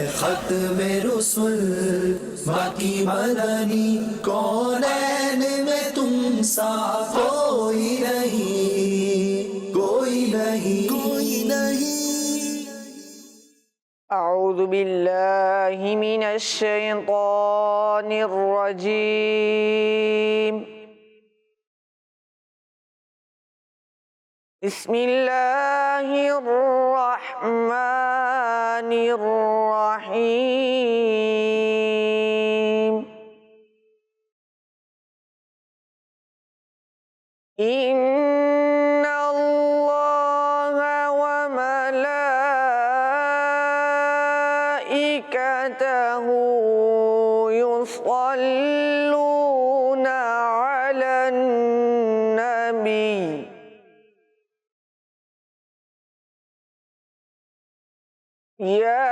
खत्म रुसुल बाकी मदनी, कौनैन में तुम सा कोई नहीं, कोई नहीं, कोई नहीं। अऊज़ु बिल्लाहि मिनश शैतानिर रजीम। बिस्मिल्लाहिर्रहमानिर्रहीम। इन्नल्लाहा व मलाइकतहु युसल्लूना अलन नबी। या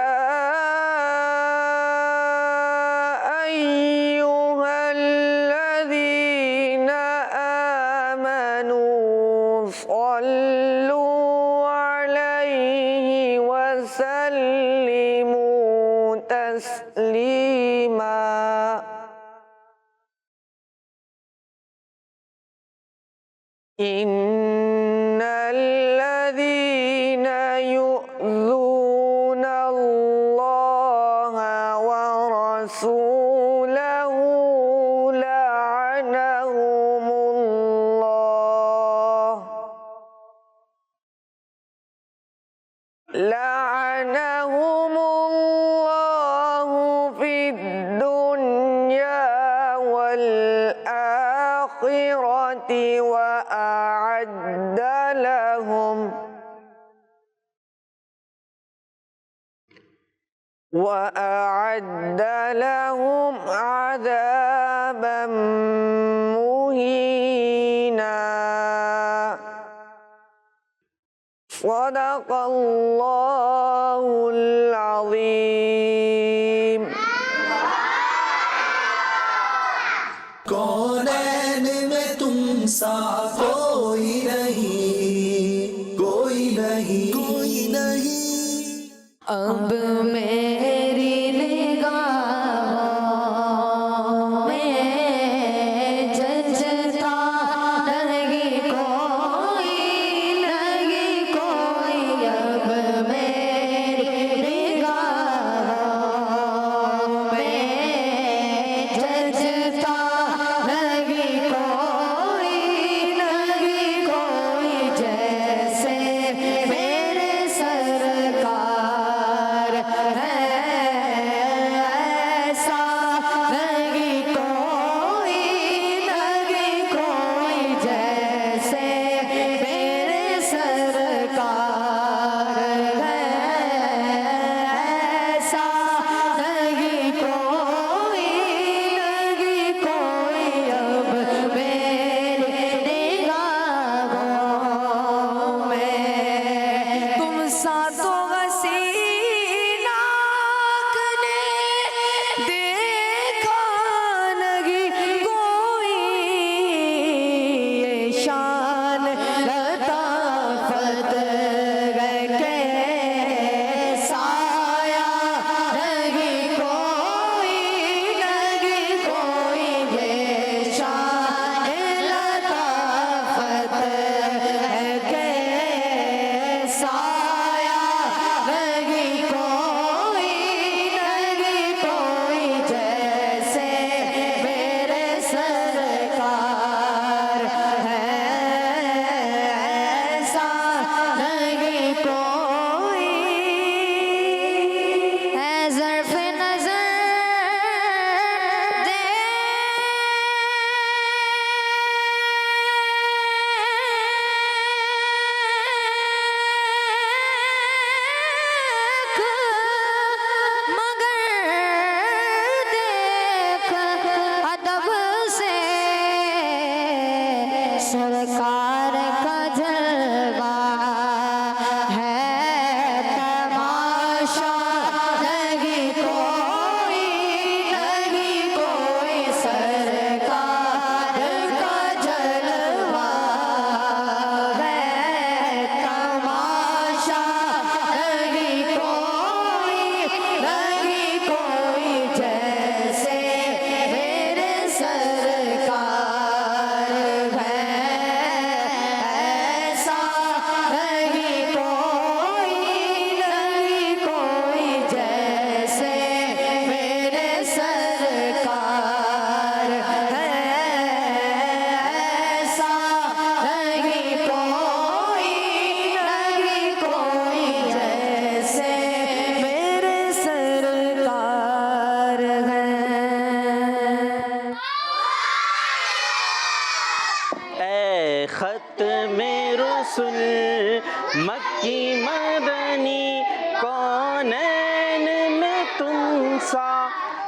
अय्युहल्लज़ीना आमनू सल्लू अलैहि वसल्लिमू तस्लीमा। इन्नल्लज़ीना युअ्ज़ूना अल्लाहा व रसूलहु लअनहुमुल्लाहु फिद्दुन्या वल आखिरति व अअद्द लहुम अज़ाबन मुहीना। सदक़ल्लाहुल अज़ीम। कौनैन में तुम सा कोई नहीं, कोई नहीं, कोई नहीं। अब मेरी निगाहों में जचता नहीं कोई, नहीं कोई। अब मेरी निगाहों में जचता नहीं कोई, नहीं कोई। जैसे मेरे सरकार है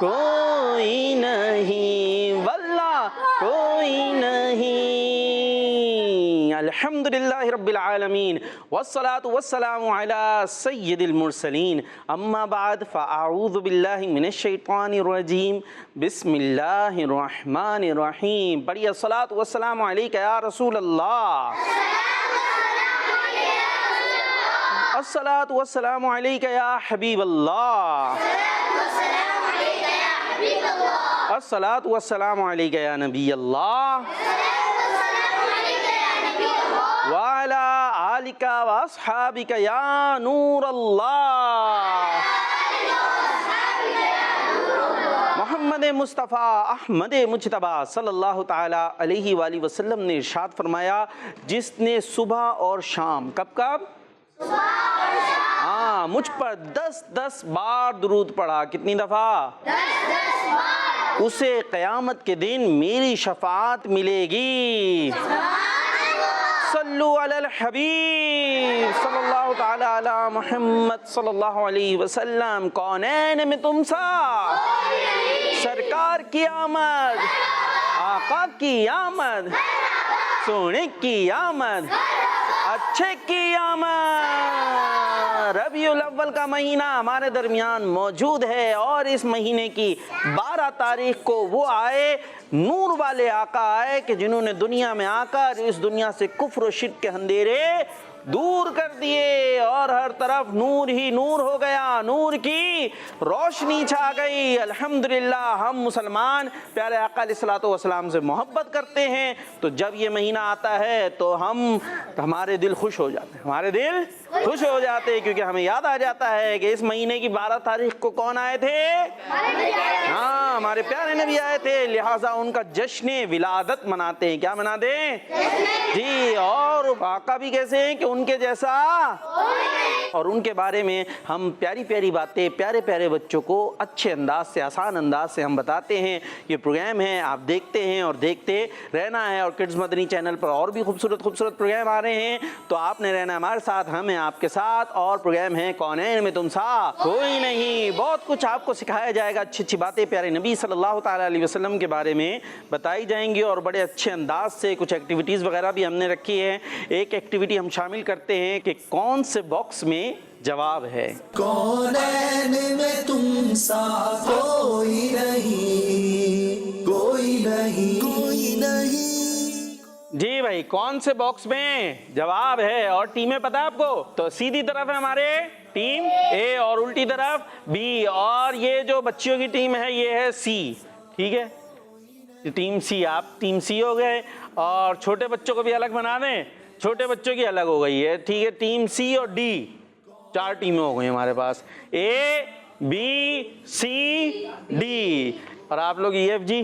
कोई नहीं, वल्लाह कोई नहीं। अल्हम्दुलिल्लाहि रब्बिल आलमीन वस्सलातु वस्सलामु अला सय्यिदिल मुरसलीन, अम्मा बाद फ़अऊज़ु बिल्लाहि मिनश शैतानिर रजीम, बिस्मिल्लाहिर रहमानिर रहीम। पढ़िए अस्सलातु वस्सलामु अलैका या रसूल अल्लाह, अस्सलातु वस्सलामु अलैका या हबीब अल्लाह, अस्सलातु वस्सलामु अलैका या नबी अल्लाह, व अला आलिका व अस्हाबिका या नूर अल्लाह। मोहम्मद मुस्तफ़ा अहमद मुजतबा सल्लल्लाहु ताला अलैहि वसल्लम ने इरशाद फरमाया, जिसने सुबह और शाम, कब कब, हाँ, मुझ पर 10-10 बार दुरूद पढ़ा, कितनी दफ़ा, 10-10 बार, उसे क़यामत के दिन मेरी शफ़ाअत मिलेगी। सल्लु अलल हबीब सल्लल्लाहु ताला अला मुहम्मद सल्लल्लाहु अलैहि वसल्लम। कौनैन में तुम सा, सरकार की आमद, आका की आमद, सोने की आमद, अच्छे की आमद। रबीउल अव्वल का महीना हमारे दरमियान मौजूद है और इस महीने की 12 तारीख को वो आए, नूर वाले आका आए कि जिन्होंने दुनिया में आकर इस दुनिया से कुफ्र और शिर्क के अंधेरे दूर कर दिए और हर तरफ नूर ही नूर हो गया, नूर की रोशनी छा गई। अल्हम्दुलिल्लाह, हम मुसलमान प्यारे आका अलैहिस्सलातु वस्सलाम से मोहब्बत करते हैं, तो जब ये महीना आता है तो हमारे दिल खुश हो जाते हैं, हमारे दिल खुश हो जाते हैं, क्योंकि हमें याद आ जाता है कि इस महीने की 12 तारीख को कौन आए थे, हाँ, हमारे प्यारे नबी आए थे, लिहाजा उनका जश्न विलादत मनाते हैं। क्या मनाते हैं जी? और आका भी कैसे हैं कि उनके जैसा, और उनके बारे में हम प्यारी प्यारी बातें प्यारे प्यारे बच्चों को अच्छे अंदाज से, आसान अंदाज से हम बताते हैं। ये प्रोग्राम है, आप देखते हैं और देखते रहना है। और किड्स मदनी चैनल पर और भी खूबसूरत खूबसूरत प्रोग्राम आ रहे हैं, तो आपने रहना हमारे साथ, हम हैं आपके साथ। और प्रोग्राम है कौनैन में तुम सा कोई नहीं। बहुत कुछ आपको सिखाया जाएगा, अच्छी अच्छी बातें प्यारे नबी सल्लल्लाहु ताला अलैहि वसल्लम के बारे में बताई जाएंगी और बड़े अच्छे अंदाज से कुछ एक्टिविटीज़ वगैरह भी हमने रखी है। एक एक्टिविटी हम शामिल करते हैं कि कौन से बॉक्स में जवाब है। कौनैन में तुम सा कोई नहीं, कोई नहीं, कोई नहीं। जी भाई, कौन से बॉक्स में जवाब है? और टीमें पता है आपको? तो सीधी तरफ है हमारे टीम ए और उल्टी तरफ बी, और ये जो बच्चियों की टीम है ये है सी, ठीक है, टीम सी। आप टीम सी हो गए, और छोटे बच्चों को भी अलग बना दें, छोटे बच्चों की अलग हो गई है, ठीक है, टीम सी और डी, 4 टीमें हो गई हमारे पास, ए बी सी डी, और आप लोग ई एफ जी।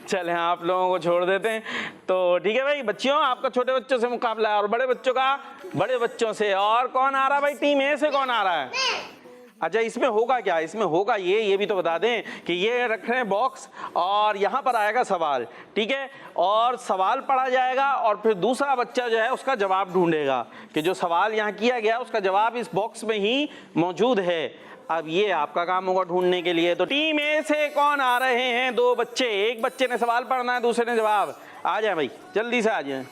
चले, आप लोगों को छोड़ देते हैं। तो ठीक है भाई बच्चियों, आपका छोटे बच्चों से मुकाबला है और बड़े बच्चों का बड़े बच्चों से। और कौन आ रहा है भाई? टीम ए से कौन आ रहा है? अच्छा, इसमें होगा क्या? इसमें होगा ये भी तो बता दें कि ये रख रहे हैं बॉक्स, और यहाँ पर आएगा सवाल, ठीक है, और सवाल पढ़ा जाएगा और फिर दूसरा बच्चा जो है उसका जवाब ढूंढेगा कि जो सवाल यहाँ किया गया उसका जवाब इस बॉक्स में ही मौजूद है। अब ये आपका काम होगा ढूंढने के लिए। तो टीम ए से कौन आ रहे हैं? 2 बच्चे, एक बच्चे ने सवाल पढ़ना है, दूसरे ने जवाब। आ जाए भाई, जल्दी से आ जाए।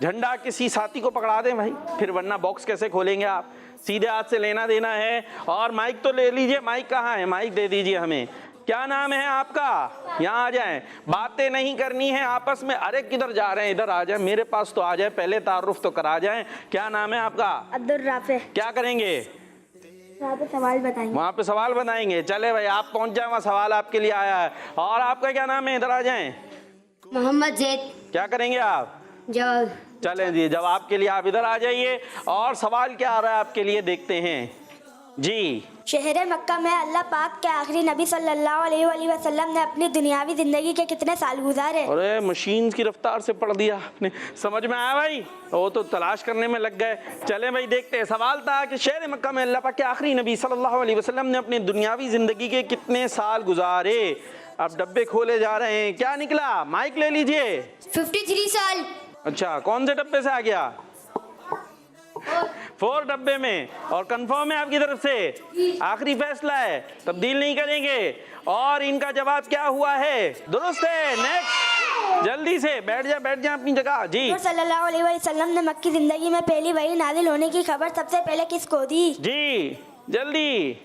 झंडा किसी साथी को पकड़ा दें भाई, फिर वरना बॉक्स कैसे खोलेंगे आप? सीधे हाथ से लेना देना है। और माइक तो ले लीजिए, माइक कहाँ है? माइक दे दीजिए हमें। क्या नाम है आपका? यहाँ आ जाएं, बातें नहीं करनी है आपस में। अरे किधर जा रहे हैं? इधर आ जाएं, मेरे पास तो आ जाए, पहले तारुफ तो करा जाएं। क्या नाम है आपका? अब्दुल राफे। क्या करेंगे? वहाँ पे सवाल बताएंगे। वहाँ पे सवाल बताएंगे। चले भाई, आप पहुँच जाए, वहाँ सवाल आपके लिए आया है। और आपका क्या नाम है? इधर आ जाएं। मोहम्मद जैद। क्या करेंगे आप? जवाब। चलें जी, जवाब के लिए आप इधर आ जाइए। और सवाल क्या आ रहा है आपके लिए, देखते हैं जी। शहर मक्का में अल्लाह पाक के आखिरी नबी सल्लल्लाहु अलैहि वसल्लम ने अपनी दुनियावी जिंदगी के कितने साल गुजारे? अरे मशीन की रफ्तार से पढ़ दिया आपने, समझ में आया भाई? वो तो तलाश करने में लग गए। चले भाई देखते हैं। सवाल था कि शहर मक्का में अल्लाह पाक के आखिरी नबी सल्लल्लाहु अलैहि वसल्लम ने अपनी दुनियावी जिंदगी के कितने साल गुजारे? अब डब्बे खोले जा रहे हैं, क्या निकला? माइक ले लीजिए। 53 साल। अच्छा, कौन से डब्बे से आ गया? 4 डब्बे में। और कंफर्म है आपकी तरफ से? आखिरी फैसला है, तब्दील नहीं करेंगे। और इनका जवाब क्या हुआ है? दुरुस्त है। नेक्स्ट, जल्दी से बैठ जा अपनी जगह। जी, हुजूर सल्लल्लाहु अलैहि वसल्लम ने मक्की जिंदगी में पहली वही नाजिल होने की खबर सबसे पहले किसको दी? जी जल्दी।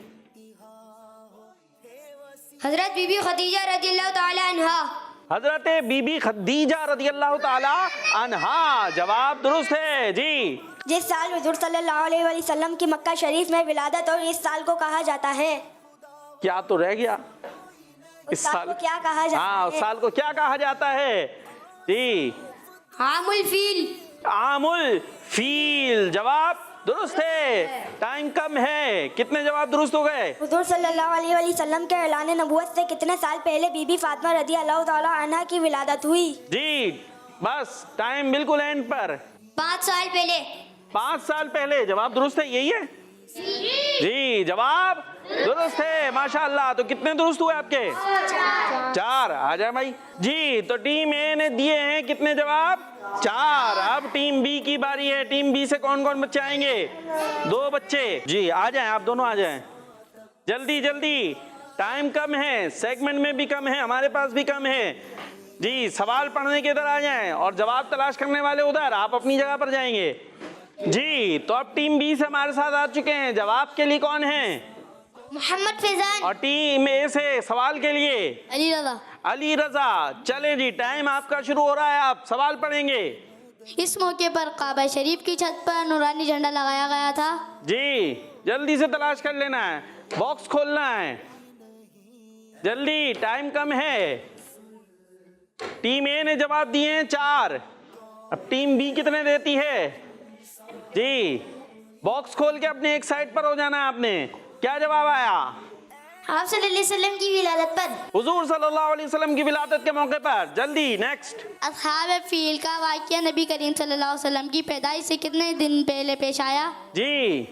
हजरत बीबी खदीजा रज़ियल्लाहु ताला अन्हा। हजरत बीबी खदीजा रज़ियल्लाहु ताला अन्हा, जवाब दुरुस्त है। जी, जिस साल हुजूर सल्लल्लाहु अलैहि वसल्लम की मक्का शरीफ में विलादत और इस साल को कहा जाता है? क्या तो रह गया? उस साल को क्या कहा जाता हाँ, उस है? साल को क्या कहा जाता है? जी, आमुल फील। आमुल फील, जवाब दुरुस्त है। टाइम कम है, कितने जवाब दुरुस्त हो गए? हुजूर सल्लल्लाहु अलैहि वसल्लम के ऐलान नबूवत से कितने साल पहले बीबी फातिमा रज़ियल्लाहु ताला अन्हा की विलादत हुई? जी, बस टाइम बिल्कुल एंड पर। 5 साल पहले। 5 साल पहले, जवाब दुरुस्त है, यही है? जी, जवाब दुरुस्त है, माशाअल्लाह। तो कितने दुरुस्त हुए आपके? 4। आ जाए भाई। जी, तो टीम ए ने दिए हैं कितने जवाब? 4। अब टीम बी की बारी है। टीम बी से कौन कौन बच्चे आएंगे? 2 बच्चे। जी, आ जाएं, आप दोनों आ जाएं, जल्दी जल्दी। टाइम कम है, सेगमेंट में भी कम है, हमारे पास भी कम है। जी, सवाल पढ़ने के इधर आ जाएं और जवाब तलाश करने वाले उधर, आप अपनी जगह पर जाएंगे। जी, तो अब टीम बी से हमारे साथ आ चुके हैं। जवाब के लिए कौन है? मोहम्मद फैजान। और टीम ए से सवाल के लिए अली रज़ा। अली रजा। चले जी, टाइम आपका शुरू हो रहा है, आप सवाल पढ़ेंगे। इस मौके पर काबा शरीफ की छत पर नूरानी झंडा लगाया गया था। जी, जल्दी से तलाश कर लेना है, बॉक्स खोलना है, जल्दी, टाइम कम है। टीम ए ने जवाब दिए हैं 4। अब टीम बी कितने देती है? जी, बॉक्स खोल के अपने एक साइड पर हो जाना है आपने। क्या जवाब आया? आप सल्लल्लाहु अलैहि वसल्लम की विलादत पर। हुजूर सल्लल्लाहु अलैहि वसल्लम की विलादत के मौके पर। जल्दी, नेक्स्ट। अस्हाब फील का वाक़या नबी करीम सल्लल्लाहु अलैहि वसल्लम की पैदाइश से कितने दिन पहले पेश आया? जी,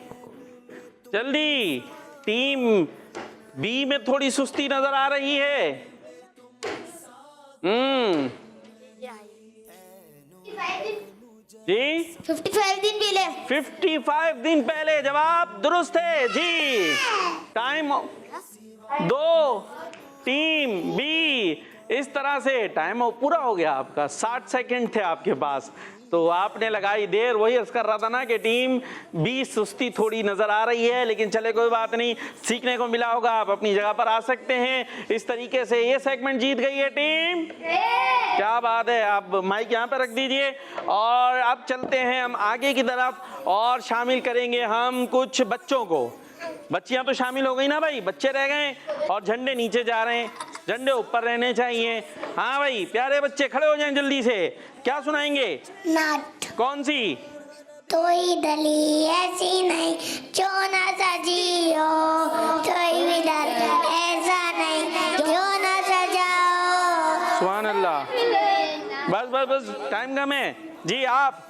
जल्दी। टीम बी में थोड़ी सुस्ती नजर आ रही है। जी, 55 दिन पहले। 55 दिन पहले, जवाब दुरुस्त है। जी, टाइम 2। टीम बी, इस तरह से टाइम पूरा हो गया आपका। 60 सेकंड थे आपके पास, तो आपने लगाई देर। वही अर्ज कर रहा था ना कि टीम बी सुस्ती थोड़ी नजर आ रही है, लेकिन चले कोई बात नहीं, सीखने को मिला होगा, आप अपनी जगह पर आ सकते हैं। इस तरीके से ये सेगमेंट जीत गई है टीम। क्या बात है। आप माइक यहाँ पे रख दीजिए और अब चलते हैं हम आगे की तरफ और शामिल करेंगे हम कुछ बच्चों को। बच्चियां तो शामिल हो गई ना भाई, बच्चे रह गए और झंडे नीचे जा रहे हैं, झंडे ऊपर रहने चाहिए। हाँ भाई, प्यारे बच्चे खड़े हो जाएं जल्दी से। क्या सुनाएंगे? नाट। कौन सी? कोई डली ऐसी नहीं जो ना सजियो, कोई भी डर ऐसा नहीं जो ना सजाओ। सुभान अल्लाह। बस बस बस, टाइम कम है। जी, आप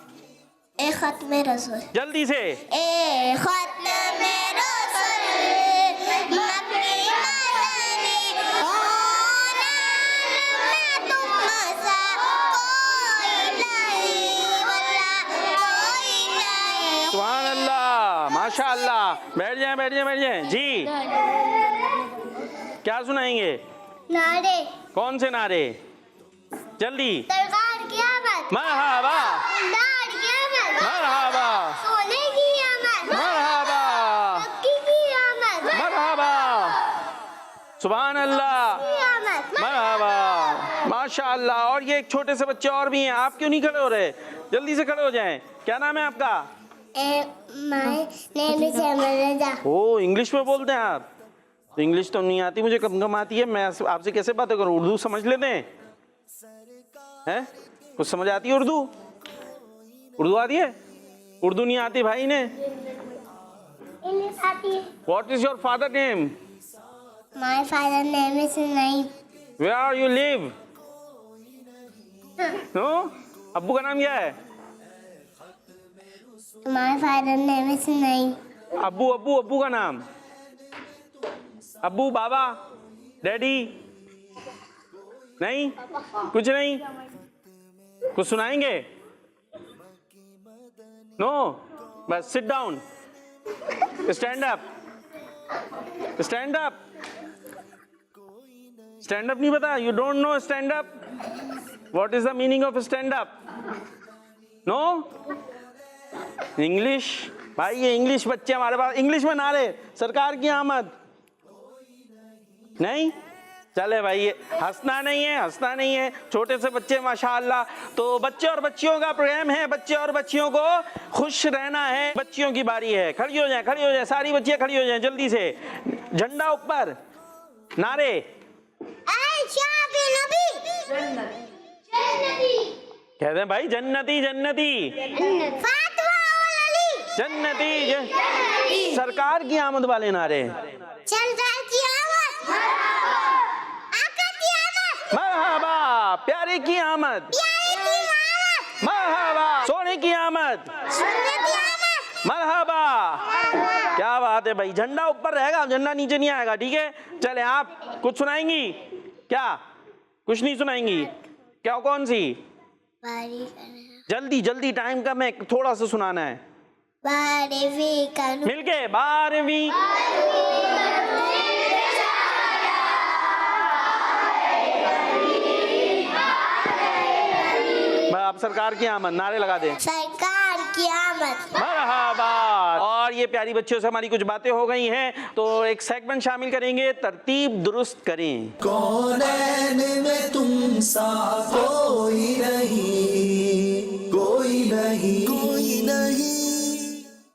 ए खत्मे रसूल। जल्दी से। ए खत्मे रसूल मक्की मदनी होना मैं तुम सा कोई नहीं वल्ला कोई नहीं। सुभान अल्लाह, माशा अल्लाह। बैठ जाएं बैठ जाएं बैठ जाएं। जी, क्या सुनाएंगे? नारे। कौन से नारे? जल्दी। सरकार की आमद। मरहबा, दाद की आमद। मरहबा, सोने की आमद। मरहबा, मक्की की आमद। मरहबा। सुभान अल्लाह, की आमद। मरहबा, माशा अल्लाह। और ये एक छोटे से बच्चे और भी हैं, आप क्यों नहीं खड़े हो रहे? जल्दी से खड़े हो जाएं। क्या नाम है आपका? My name is Amarja. ओ, इंग्लिश में बोलते हैं आप? तो इंग्लिश तो नहीं आती मुझे, कम कम आती है। मैं आपसे कैसे बातें करूं? उर्दू समझ लेते हैं? कुछ समझ आती है उर्दू? उर्दू आती है? उर्दू नहीं आती भाई ने। इंग्लिश आती है। What is your father name? My father name is नहीं। Where are you live? No, अब्बू का नाम क्या है? माय फादर नेम इज नहीं। अब्बू अब्बू अब्बू का नाम? अब्बू, बाबा, डैडी? नहीं, कुछ नहीं। कुछ सुनाएंगे? नो, बस sit down, stand up, stand up, stand up नहीं पता? You don't know stand up? What is the meaning of stand up? No English? भाई ये इंग्लिश बच्चे हमारे पास, इंग्लिश में नारे सरकार की आमद नहीं चले भाई, ये हंसना नहीं है, हंसना नहीं है, छोटे से बच्चे माशाअल्लाह। तो बच्चे और बच्चियों का प्रोग्राम है, बच्चे और बच्चियों को खुश रहना है। बच्चियों की बारी है, खड़ी हो जाए, खड़ी हो जाए, सारी बच्चियां खड़ी हो जाए जल्दी से, झंडा ऊपर, नारे कहते हैं भाई जन्नती जन्नती जन्नती सरकार की आमद वाले नारे, मरहबा प्यारे की आमद, मरहबा सोने की आमद, मरहबा। क्या बात है भाई, झंडा ऊपर रहेगा, झंडा नीचे नहीं आएगा, ठीक है? चले आप कुछ सुनाएंगी क्या? कुछ नहीं सुनाएंगी क्या? कौन सी? जल्दी जल्दी, टाइम कम है, थोड़ा सा सुनाना है। 12वीं का मिलके 12वीं आप सरकार की आमद, नारे लगा दे, सरकार की आमद। मरहबा। और ये प्यारी बच्चों से हमारी कुछ बातें हो गई हैं, तो एक सेगमेंट शामिल करेंगे, तरतीब दुरुस्त करें। कौनैन में तुम सा कोई नहीं, कोई नहीं, कोई नहीं।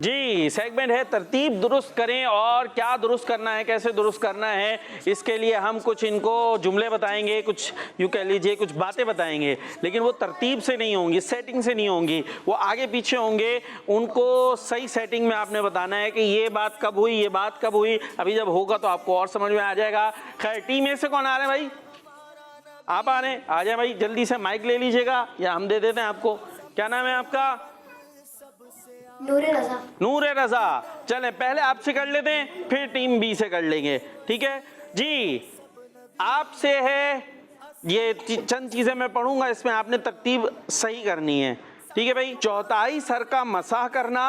जी, सेगमेंट है तरतीब दुरुस्त करें। और क्या दुरुस्त करना है, कैसे दुरुस्त करना है, इसके लिए हम कुछ इनको जुमले बताएंगे, कुछ यूँ कह लीजिए कुछ बातें बताएंगे, लेकिन वो तरतीब से नहीं होंगी, सेटिंग से नहीं होंगी, वो आगे पीछे होंगे। उनको सही सेटिंग में आपने बताना है कि ये बात कब हुई, ये बात कब हुई। अभी जब होगा तो आपको और समझ में आ जाएगा। खैर, टीम ए से कौन आ रहे हैं भाई? आप आ रहे हैं? आ जाए भाई, जल्दी से माइक ले लीजिएगा या हम दे देते हैं आपको। क्या नाम है आपका? नूर रजा। नूर रजा। चले पहले आपसे कर लेते हैं, फिर टीम बी से कर लेंगे, ठीक है जी? आपसे है, ये चंद चीजें मैं पढ़ूंगा, इसमें आपने तरतीब सही करनी है, ठीक है भाई? चौथाई सर का मसाह करना,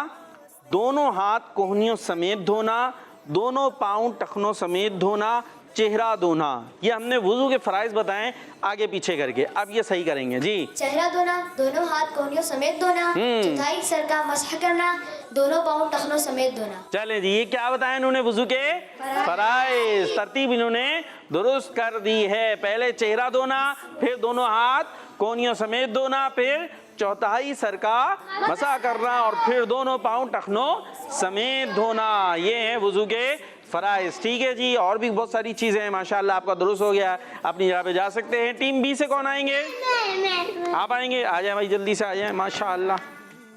दोनों हाथ कोहनियों समेत धोना, दोनों पाँव टखनों समेत धोना, चेहरा धोना। ये हमने वुजू के फराइज बताएं आगे पीछे करके, अब ये सही करेंगे जी। चेहरा धोना, दोनों हाथ कोहनियों समेत धोना, चौथाई सर का मसह करना, दोनों पाँव टखनों समेत धोना। चले जी, ये क्या बताया इन्होंने? वुजू के फराइज, तरतीब इन्होंने दुरुस्त कर दी है। पहले चेहरा धोना, फिर दोनों हाथ कोहनियों समेत धोना, फिर चौथाई सर का मसा करना, और फिर दोनों पाँव टखनों समेत धोना। ये है वुजू के फराइज, ठीक है जी? और भी बहुत सारी चीजें हैं, माशाल्लाह आपका दुरुस्त हो गया, अपनी जगह पे जा सकते हैं। टीम बी से कौन आएंगे? आप आएंगे? आ जाए भाई, जल्दी से आ जाए, माशाल्लाह।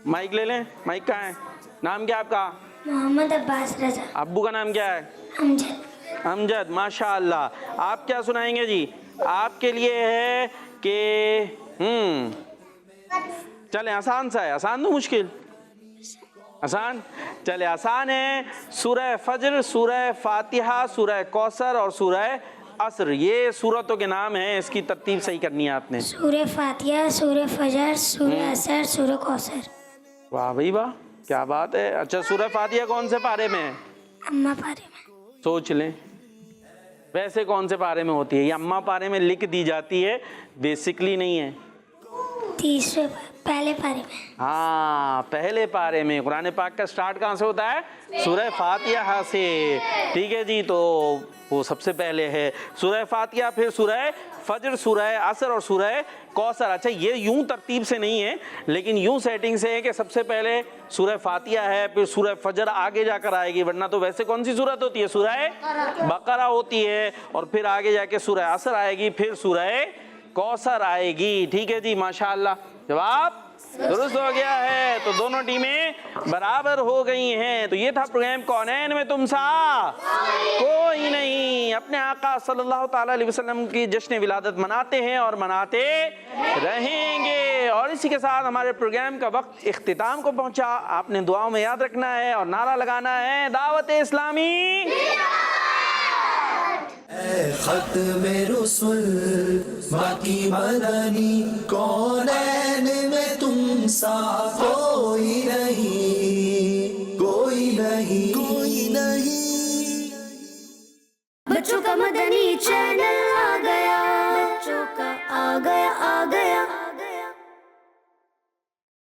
माइक ले लें, माइक कहाँ है? नाम क्या आपका? मोहम्मद अब्बास रजा। अब्बू का नाम क्या है? अमजद। अमजद, माशाल्लाह। आप क्या सुनाएंगे जी? आपके लिए है कि चले आसान सा है, आसान तो मुश्किल? आसान। चले आसान है, सूरह फजर, सूरह फातिहा, सूरह कौसर और सूरह असर, ये सूरतों के नाम हैं, इसकी तरतीब सही करनी है आपने। सूरह फातिहा, सूरह फजर, सूरह असर, सूरह कौसर। वाह भाई वाह, क्या बात है। अच्छा, सूरह फातिहा कौन से पारे में है? अम्मा पारे में। सोच लें, वैसे कौन से पारे में होती है? ये अम्मा पारे में लिख दी जाती है, बेसिकली नहीं है। तीसरे पहले पारे में। हाँ, पहले पारे में। कुरान पाक का स्टार्ट कहाँ से होता है? सूरह फातिहा से, ठीक है जी? तो वो सबसे पहले है सूरह फातिहा, फिर सूरह फजर, सूरह असर और सूरह कौसर। अच्छा, ये यूं तरतीब से नहीं है, लेकिन यूं सेटिंग से है कि सबसे पहले सूरह फातिहा है, फिर सूरह फजर आगे जाकर आएगी, वरना तो वैसे कौन सी सूरत होती है? सूरह बकरा होती है, और फिर आगे जाके सूरह असर आएगी, फिर सूरह कौसर आएगी, ठीक है जी? माशाअल्लाह, जवाब दुरुस्त हो गया है, तो दोनों टीमें बराबर हो गई हैं। तो ये था प्रोग्राम कौनैन में तुम सा कोई नहीं। अपने आका सल्लल्लाहु ताला अलैहि वसल्लम की जश्न विलादत मनाते हैं और मनाते रहेंगे। और इसी के साथ हमारे प्रोग्राम का वक्त इख्तिताम को पहुंचा। आपने दुआओं में याद रखना है और नारा लगाना है, दावत इस्लामी खत में रसूल बाकी मदनी, कौनैन में तुम सा कोई